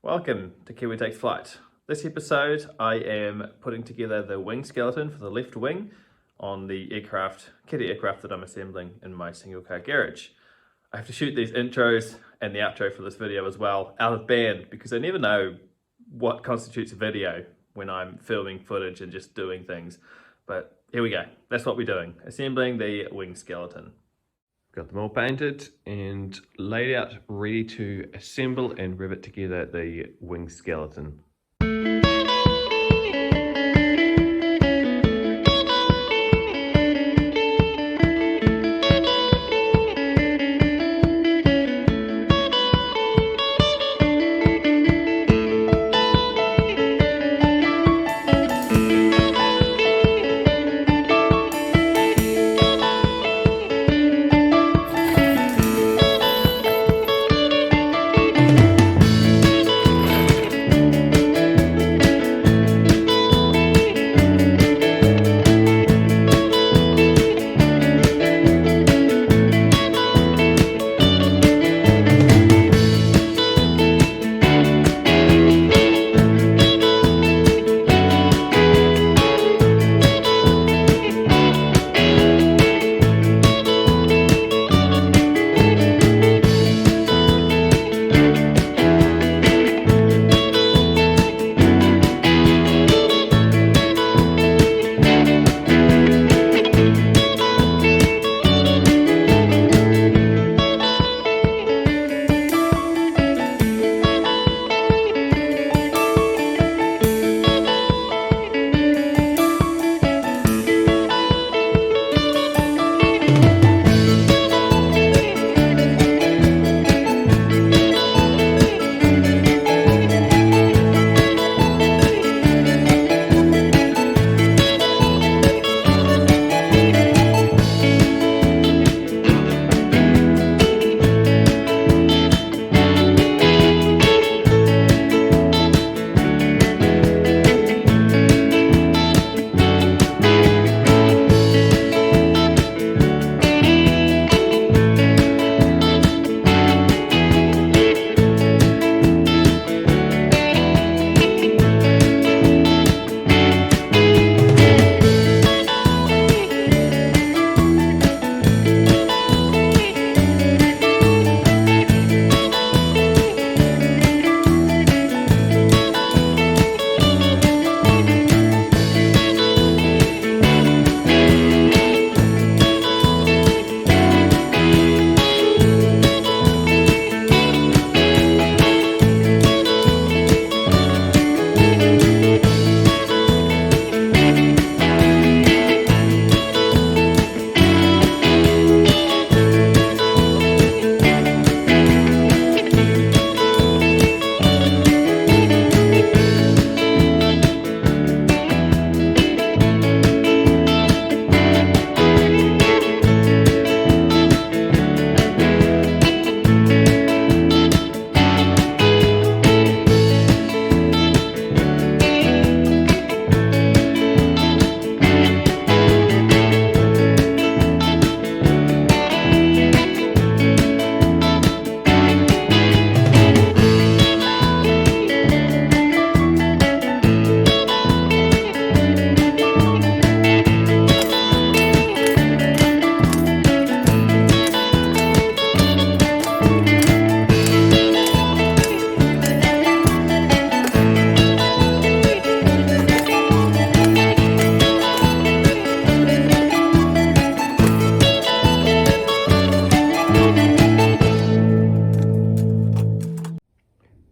Welcome to Kiwi Takes Flight. This episode I am putting together the wing skeleton for the left wing on the kitty aircraft that I'm assembling in my single car garage. I have to shoot these intros and the outro for this video as well out of band because I never know what constitutes a video when I'm filming footage and just doing things. But here we go, that's what we're doing, assembling the wing skeleton. Got them all painted and laid out, ready to assemble and rivet together the wing skeleton.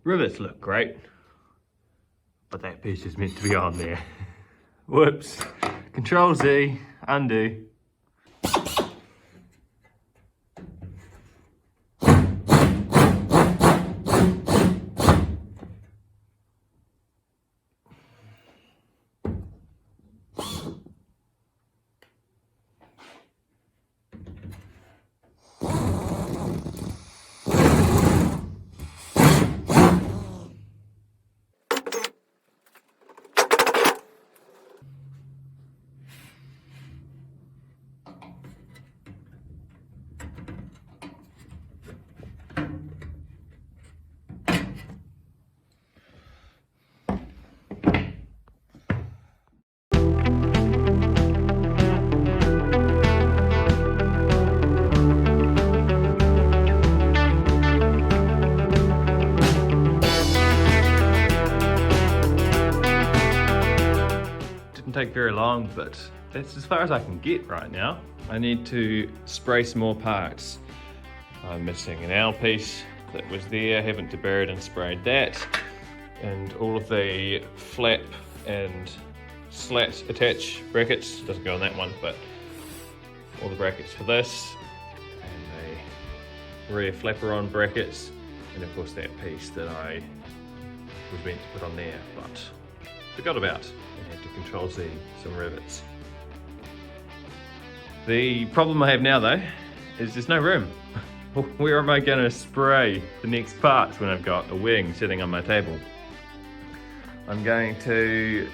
Rivets look great, but that piece is meant to be on there. Whoops. Control Z, undo. take very long, but that's as far as I can get right now. I need to spray some more parts. I'm missing an L piece that was there, haven't deburred and sprayed that, and all of the flap and slat attach brackets, doesn't go on that one, but all the brackets for this, and the rear flapper-on brackets, and of course that piece that I was meant to put on there, but forgot about, and had to control Z some rivets. The problem I have now though, is there's no room. Where am I going to spray the next parts when I've got a wing sitting on my table? I'm going to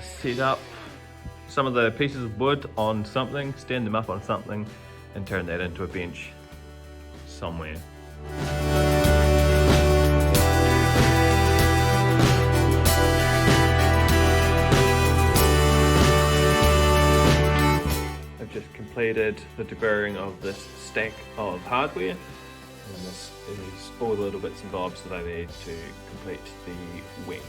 set up some of the pieces of wood on something, stand them up on something, and turn that into a bench somewhere. I've just completed the deburring of this stack of hardware, and this is all the little bits and bobs that I need to complete the wing.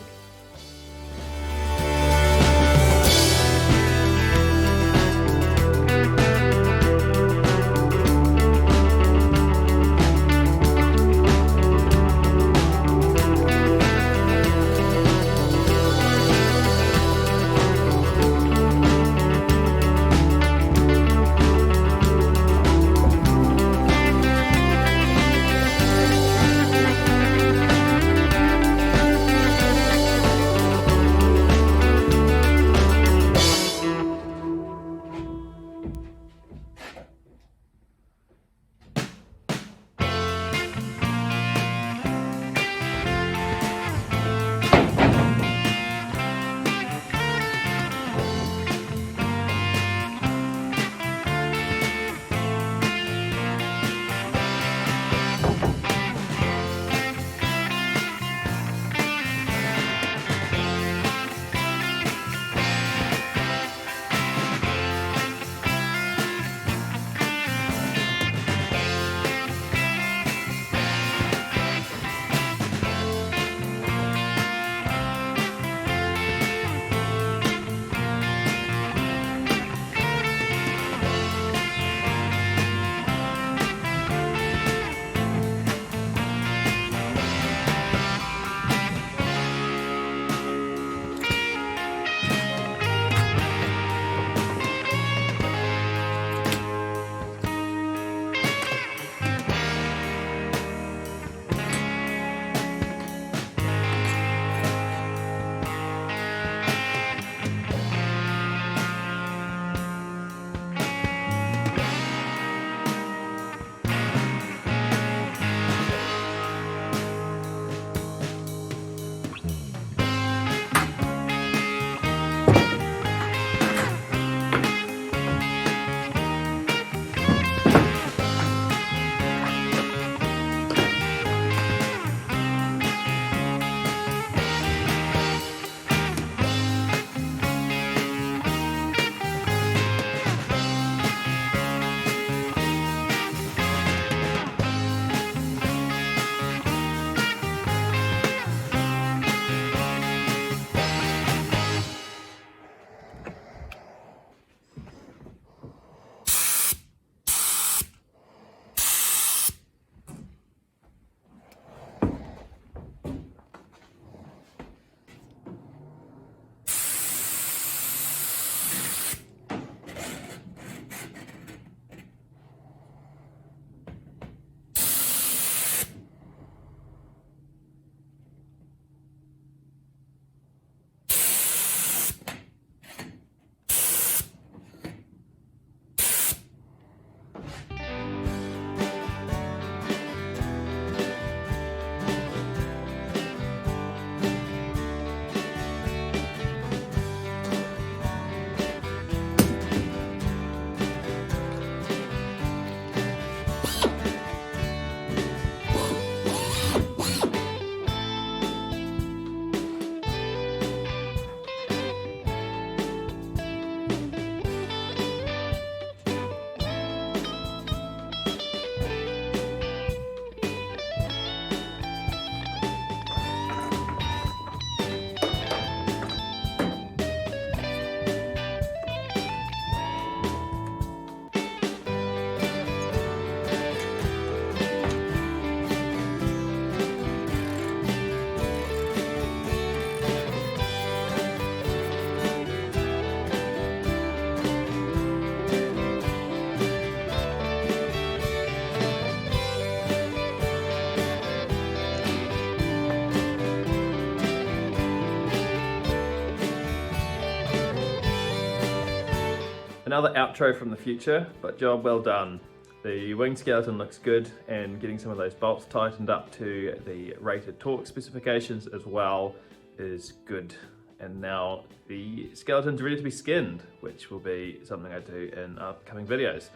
Another outro from the future, but job well done. The wing skeleton looks good, and getting some of those bolts tightened up to the rated torque specifications as well is good. And now the skeleton's ready to be skinned, which will be something I do in upcoming videos.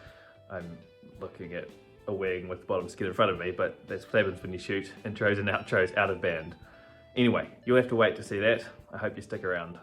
I'm looking at a wing with the bottom skin in front of me, but that's what happens when you shoot intros and outros out of band. Anyway, you'll have to wait to see that. I hope you stick around.